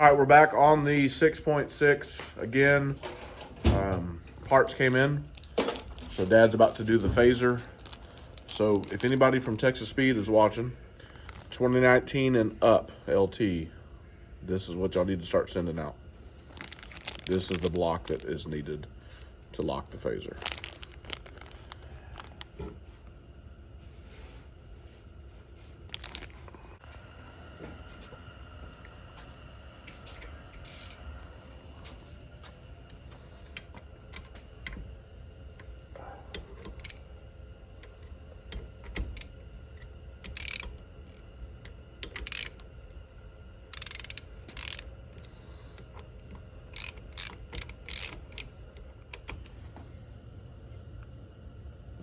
All right, we're back on the 6.6 again. Parts came in, so Dad's about to do the phaser. So if anybody from Texas Speed is watching, 2019 and up LT, this is what y'all need to start sending out. This is the block that is needed to lock the phaser.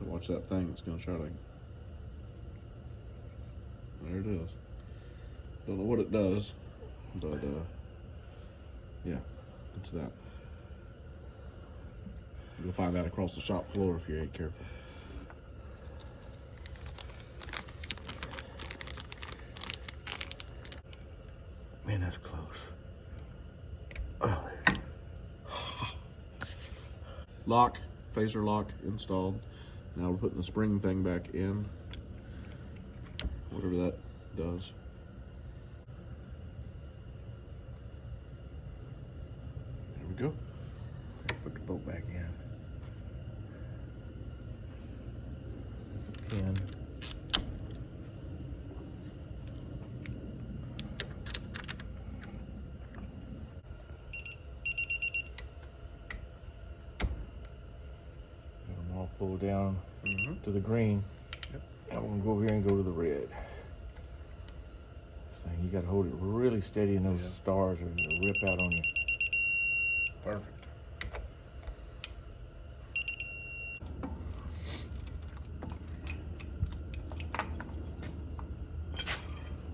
Watch that thing, it's gonna try to, there it is. Don't know what it does, but yeah, it's that. You'll find that across the shop floor if you ain't careful. Man, that's close. Oh. Lock, phaser lock installed. Now we're putting the spring thing back in, whatever that does. There we go. Put the bolt back in. Pin. Got them all pulled down to the green. Yep. Now we're gonna go over here and go to the red. So you gotta hold it really steady in those stars or it'll rip out on you. Perfect.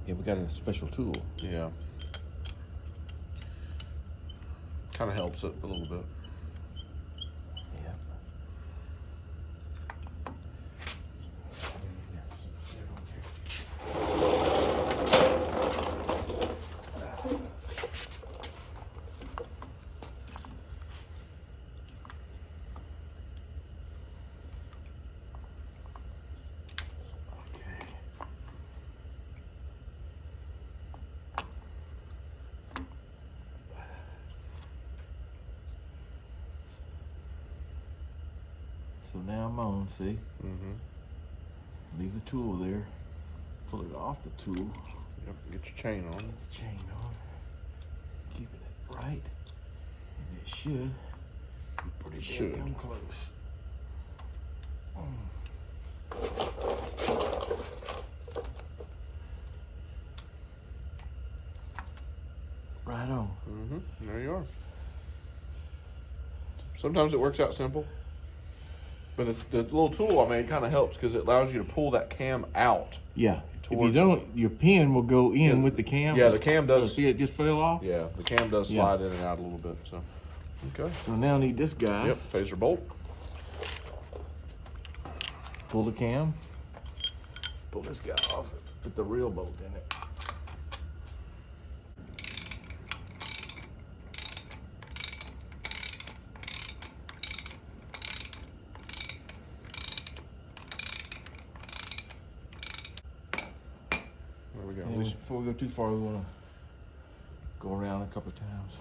Yeah, we got a special tool. Yeah. Kind of helps it a little bit. Yeah. So now I'm on, see? Leave the tool there. Pull it off the tool. Yep. Get your chain on. Get the chain on. Keeping it right. And it should be pretty damn close. Right on. There you are. Sometimes it works out simple. But the little tool I made kind of helps because it allows you to pull that cam out. Yeah. If you don't, your pin will go in with the cam. Yeah, the cam does. See, it just fell off? Yeah, the cam does slide in and out a little bit. So, okay. So now I need this guy. Yep, phaser bolt. Pull the cam. Pull this guy off. Put the real bolt in it. There we go. And before we go too far, we want to go around a couple of times.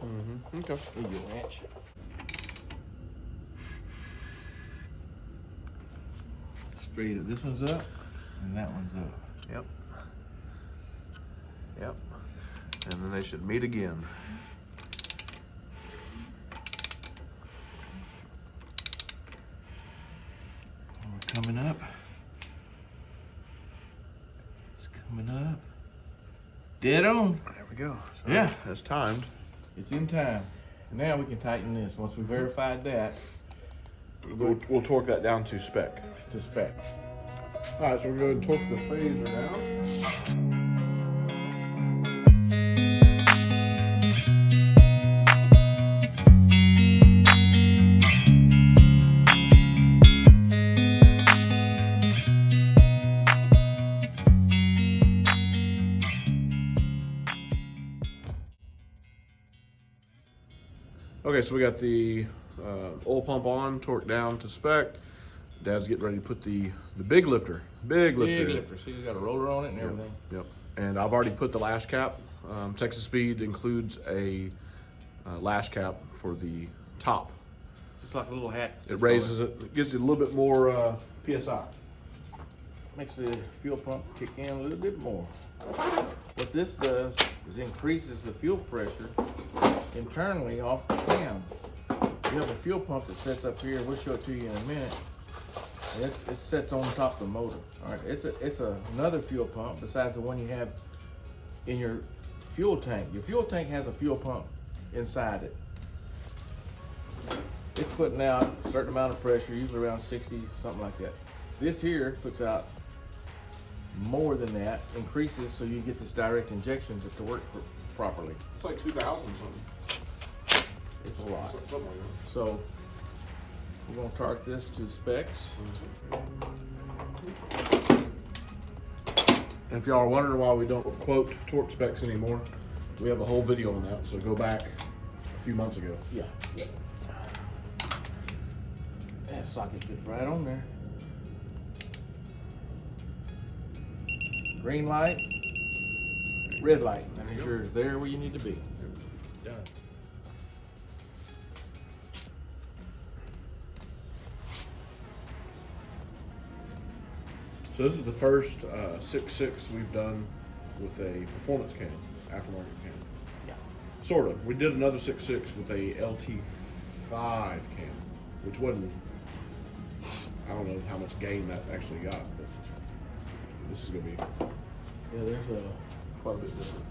Okay. There you go, wrench. Straight up. This one's up, and that one's up. Yep. Yep. And then they should meet again. We're coming up. It's coming up. Dead on. There we go. So Yeah. That's timed. It's in time. Now we can tighten this. Once we verified that, We'll torque that down to spec. to spec. All right, so we're going to torque the phaser down. Okay, so we got the oil pump on, torque down to spec. Dad's getting ready to put the big lifter. Big lifter. See, we got a roller on it and everything. Yep. And I've already put the lash cap. Texas Speed includes a lash cap for the top. Just like a little hat. It raises it, gives it a little bit more PSI. Makes the fuel pump kick in a little bit more. What this does is increases the fuel pressure internally off the cam. You have a fuel pump that sits up here. We'll show it to you in a minute. And it sits on top of the motor. All right, it's another fuel pump besides the one you have in your fuel tank. Your fuel tank has a fuel pump inside it. It's putting out a certain amount of pressure, usually around 60, something like that. This here puts out more than that, increases so you get this direct injection to work properly. It's like 2,000 something. It's a lot. Something like that. So we're gonna torque this to specs. And if y'all are wondering why we don't quote torque specs anymore, we have a whole video on that, so go back a few months ago. Yeah. That socket fits right on there. Green light, red light. That means you're there where you need to be. Done. So this is the first 6.6 we've done with a performance cam, aftermarket cam. Yeah. Sort of. We did another 6.6 with a LT5 cam, which wasn't, I don't know how much gain that actually got, but this is going to be Yeah, there's quite a bit different.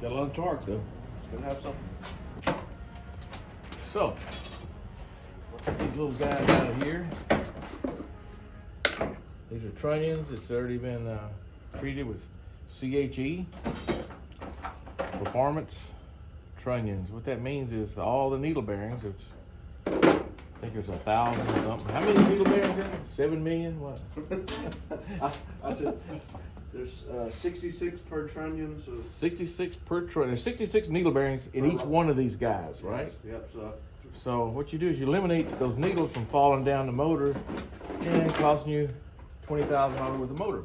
got a lot of torque though. It's going to have something. So, look at these little guys out of here. These are trunnions. It's already been treated with CHE, performance trunnions. What that means is all the needle bearings, which I think there's 1,000 or something. How many needle bearings are there? 7 million? What? I said there's 66 per trunnion, so 66 per trunnion. There's 66 needle bearings in each one of these guys, right? Yep. So what you do is you eliminate those needles from falling down the motor and costing you $20,000 worth of motor.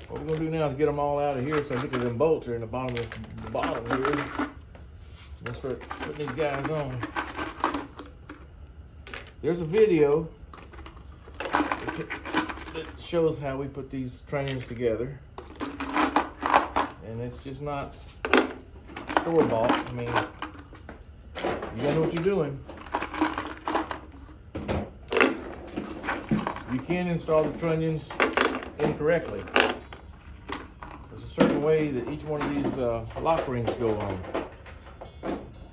What we're gonna do now is get them all out of here so I get to them bolts are in the bottom of the bottom here. Let's start putting these guys on. There's a video that shows how we put these trunnions together. And it's just not store-bought. I mean, you gotta know what you're doing. You can install the trunnions incorrectly. There's a certain way that each one of these lock rings go on.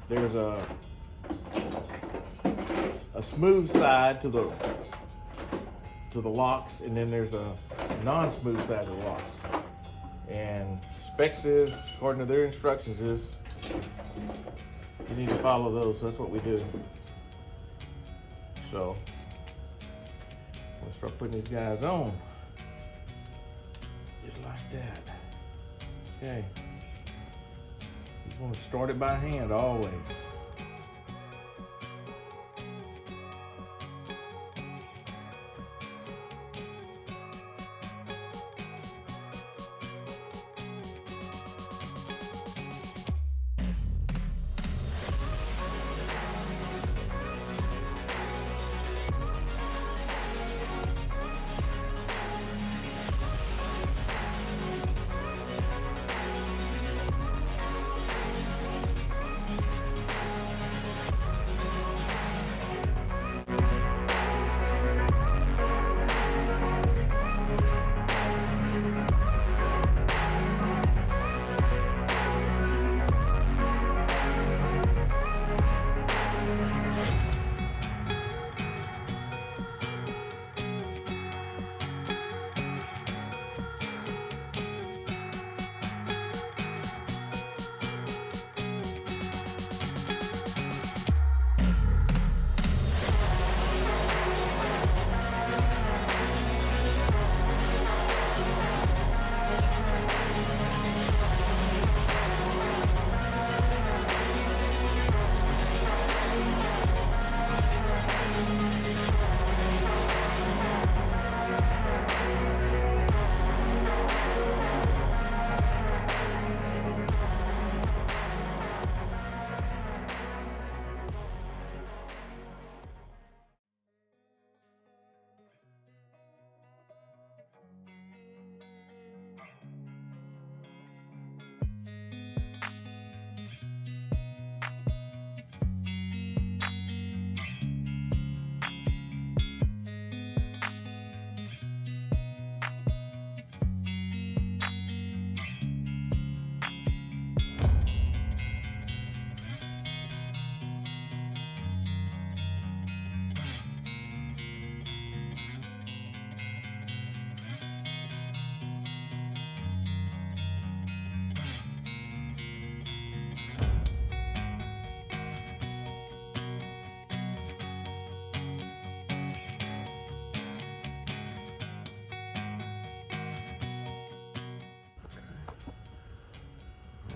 There's a smooth side to the locks, and then there's a non-smooth side to the locks. And specs is, according to their instructions, is you need to follow those. So that's what we do. So let's start putting these guys on. Just like that. Okay. You want to start it by hand always.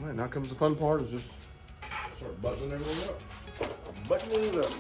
All right, now comes the fun part, is just start buttoning everything up. Buttoning it up.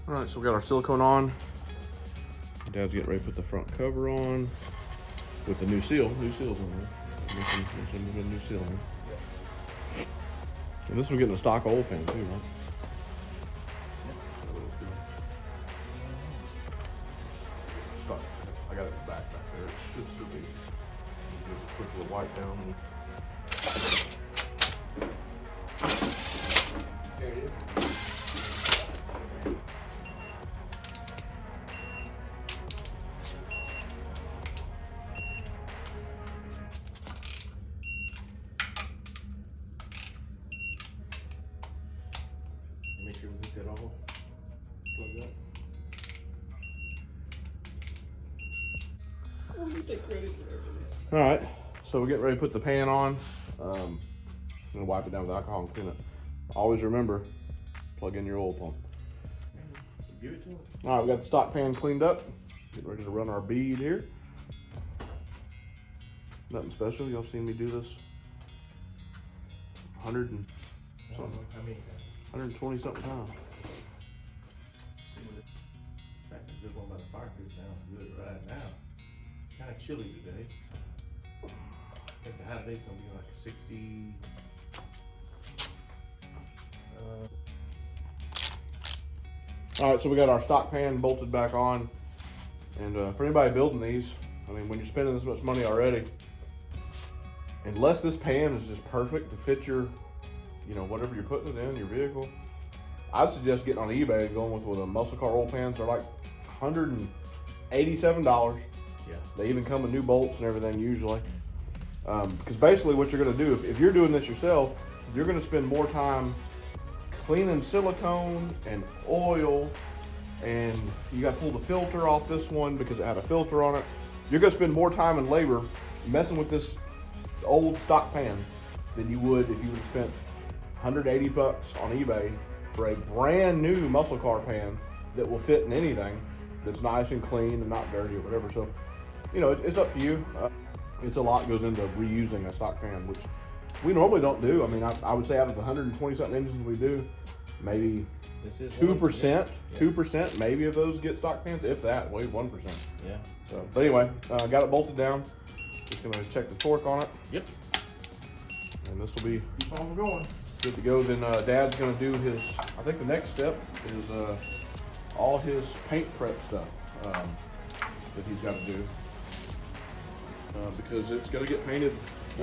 All right, so we got our silicone on. Dad's getting ready to put the front cover on with the new seal. New seal's on there. Missing a new seal on. And this one's getting a stock oil pan too, right? Stock. I got it in the back there. It should still be. Give a quick little wipe down. There it is. Make sure we get that all plugged up. Oh, you take credit for everything. All right, so we're getting ready to put the pan on. I'm gonna wipe it down with alcohol and clean it. Always remember, plug in your oil pump. Give it to him. All right, we got the stock pan cleaned up. Getting ready to run our bead here. Nothing special. Y'all seen me do this 100 and something, How many times? 120 something times. That's a good one by the fire pit. Sounds good right now. Kind of chilly today. I think the high today's gonna be like 60. All right, so we got our stock pan bolted back on. And for anybody building these, I mean, when you're spending this much money already, unless this pan is just perfect to fit your, you know, whatever you're putting it in, your vehicle, I'd suggest getting on eBay and going with a muscle car oil pans. They're like $187. Yeah. They even come with new bolts and everything usually. Because basically what you're gonna do, if you're doing this yourself, you're gonna spend more time cleaning silicone and oil, and you gotta pull the filter off this one because it had a filter on it. You're gonna spend more time and labor messing with this old stock pan than you would if you would have spent 180 bucks on eBay for a brand new muscle car pan that will fit in anything that's nice and clean and not dirty or whatever. So, you know, it's up to you. It's a lot goes into reusing a stock pan, which we normally don't do. I mean, I would say out of the 120 something engines we do, maybe This is 2%, yeah. 2% maybe of those get stock pans, if that, maybe 1%. Yeah. So, but anyway, got it bolted down. Just gonna check the torque on it, Yep. and this will be Keep on going. good to go. Then Dad's gonna do his, I think the next step is all his paint prep stuff that he's got to do. Because it's gonna get painted.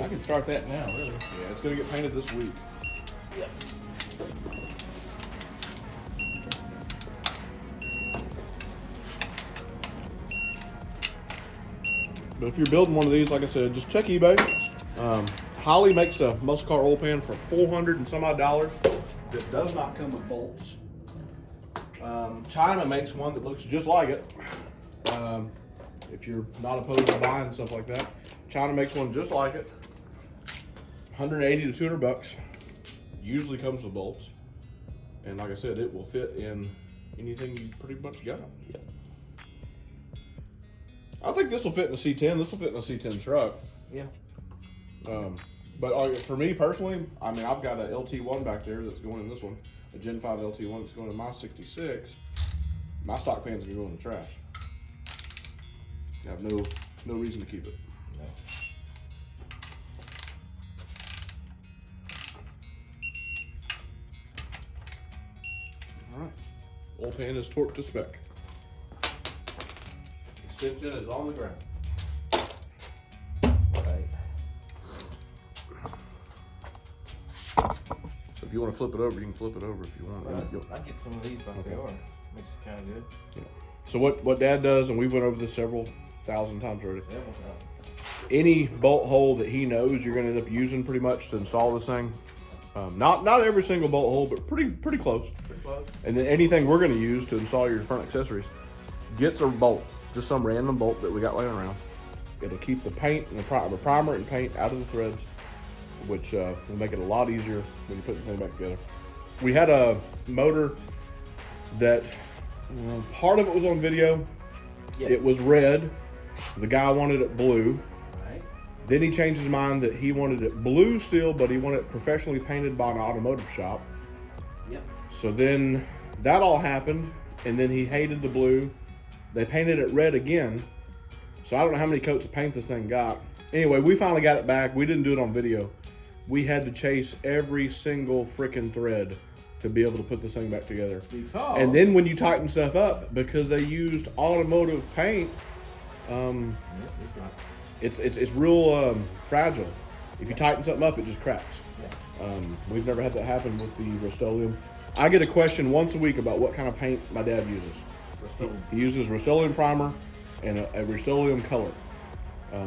I can start that now, really. Yeah, it's gonna get painted this week. Yep. But if you're building one of these, like I said, just check eBay. Holly makes a muscle car oil pan for $400 and some odd that does not come with bolts. China makes one that looks just like it. If you're not opposed to buying stuff like that, China makes one just like it. 180 to 200 bucks. Usually comes with bolts. And like I said, it will fit in anything you pretty much got. Yep. I think this will fit in a C10. This will fit in a C10 truck. Yeah. But for me personally, I mean, I've got a LT1 back there that's going in this one, a Gen 5 LT1 that's going in my 66. My stock pan's gonna go in the trash. I have no reason to keep it. No. Oil pan is torqued to spec. Extension is on the ground. Right. So if you want to flip it over, you can flip it over if you want. I get some of these right there. Makes it kind of good. Yeah. So what Dad does, and we went over this several thousand times already. Yeah, Any bolt hole that he knows you're going to end up using pretty much to install this thing. Not every single bolt hole, but pretty close. pretty close. And then anything we're going to use to install your front accessories gets a bolt, just some random bolt that we got laying around. It'll keep the paint and the primer and paint out of the threads, which will make it a lot easier when you put the thing back together. We had a motor that part of it was on video. Yes. It was red. The guy wanted it blue. Right. Then he changed his mind that he wanted it blue still, but he wanted it professionally painted by an automotive shop. Yep. So then that all happened, and then he hated the blue. They painted it red again. So I don't know how many coats of paint this thing got. Anyway, we finally got it back. We didn't do it on video. We had to chase every single freaking thread to be able to put this thing back together. Because And then when you tighten stuff up, because they used automotive paint, it's real fragile. If you tighten something up, it just cracks. We've never had that happen with the Rust-Oleum. I get a question once a week about what kind of paint my dad uses. He uses Rust-Oleum primer and a Rust-Oleum color.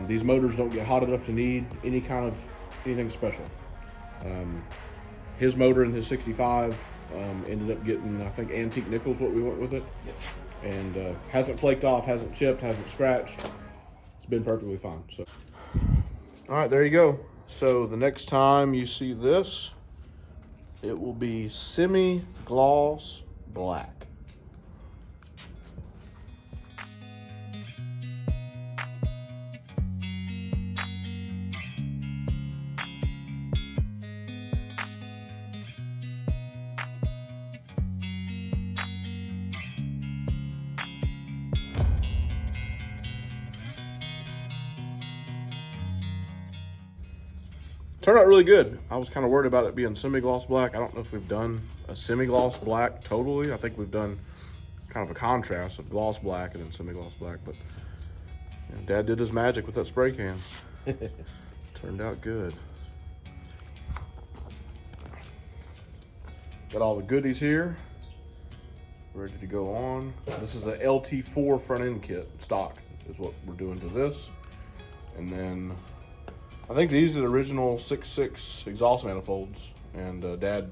These motors don't get hot enough to need anything special. His motor in his 65 ended up getting, I think, antique nickel's what we went with it. Yep. And hasn't flaked off, hasn't chipped, hasn't scratched. It's been perfectly fine. So, all right, there you go. So the next time you see this, it will be semi-gloss black. Turned out really good. I was kind of worried about it being semi-gloss black. I don't know if we've done a semi-gloss black totally. I think we've done kind of a contrast of gloss black and then semi-gloss black, but you know, Dad did his magic with that spray can. Turned out good. Got all the goodies here, ready to go on. This is a LT4 front end kit, stock is what we're doing to this. And then I think these are the original 6.6 exhaust manifolds, and Dad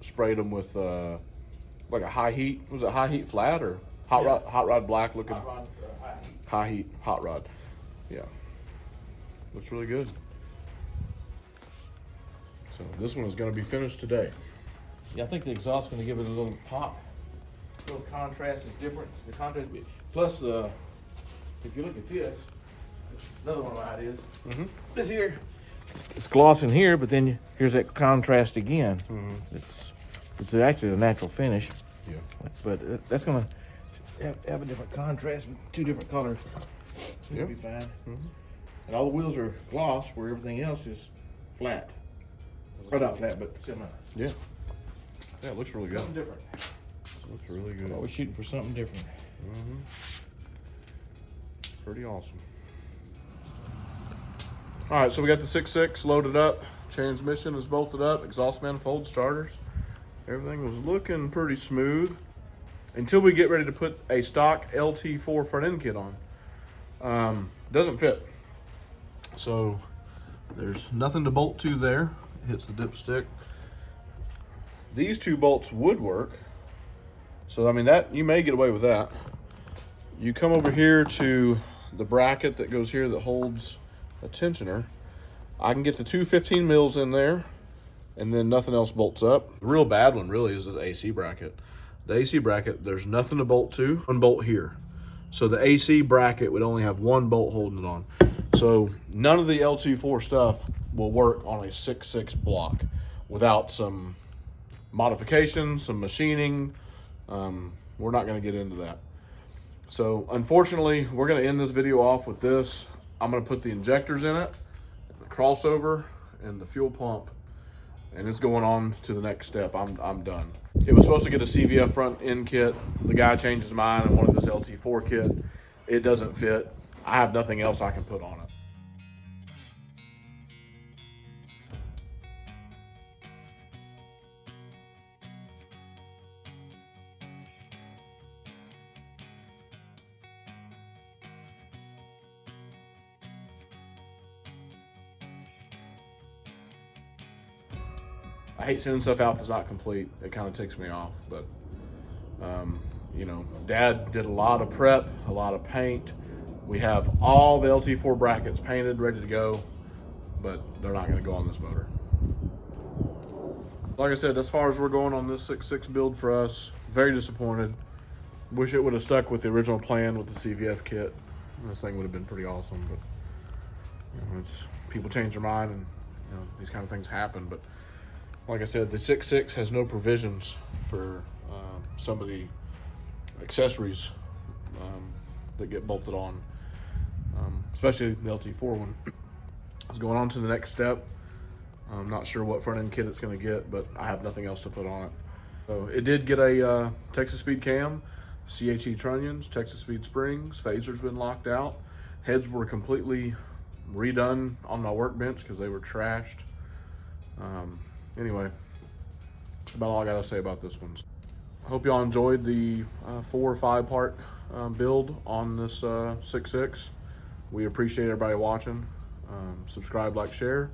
sprayed them with like a high heat. Was it high heat flat or hot rod black looking? High heat hot rod. Yeah, looks really good. So this one is going to be finished today. Yeah, I think the exhaust is going to give it a little pop. A little contrast is different. The contrast, plus if you look at this, another one of my ideas. This here, it's gloss in here, but then here's that contrast again. It's actually a natural finish. Yeah. But that's gonna have a different contrast with two different colors. It'll be fine. And all the wheels are gloss, where everything else is flat. Or not flat, but semi. Yeah. Yeah, it looks really good. Something different. Looks really good. Always shooting for something different. Pretty awesome. All right, so we got the 6.6 loaded up. Transmission is bolted up. Exhaust manifold, starters. Everything was looking pretty smooth until we get ready to put a stock LT4 front end kit on. Doesn't fit. So there's nothing to bolt to there. It hits the dipstick. These two bolts would work. So, I mean, that you may get away with that. You come over here to the bracket that goes here that holds a tensioner. I can get the two 15 mils in there, and then nothing else bolts up. The real bad one really is the AC bracket. The AC bracket, there's nothing to bolt to. One bolt here. So the AC bracket would only have one bolt holding it on. So none of the LT4 stuff will work on a 6.6 block without some modification, some machining. We're not going to get into that. So unfortunately, we're going to end this video off with this. I'm going to put the injectors in it, the crossover, and the fuel pump and it's going on to the next step. I'm done. It was supposed to get a CVF front end kit. The guy changed his mind and wanted this LT4 kit. It doesn't fit. I have nothing else I can put on it. I hate sending stuff out that's not complete. It kind of ticks me off, but you know, Dad did a lot of prep, a lot of paint. We have all the LT4 brackets painted, ready to go, but they're not going to go on this motor. Like I said, as far as we're going on this 6.6 build for us, very disappointed. Wish it would have stuck with the original plan with the CVF kit. This thing would have been pretty awesome, but you know, it's people change their mind, and you know, these kind of things happen. But like I said, the 6.6 has no provisions for some of the accessories that get bolted on, especially the LT4 one. It's going on to the next step. I'm not sure what front end kit it's going to get, but I have nothing else to put on it. So it did get a Texas Speed cam, CHE trunnions, Texas Speed springs, phaser's been locked out. Heads were completely redone on my workbench because they were trashed. Anyway, that's about all I got to say about this one. Hope y'all enjoyed the 4 or 5 part build on this 6.6. We appreciate everybody watching. Subscribe, like, share,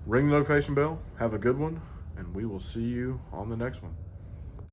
ring the notification bell. Have a good one, and we will see you on the next one.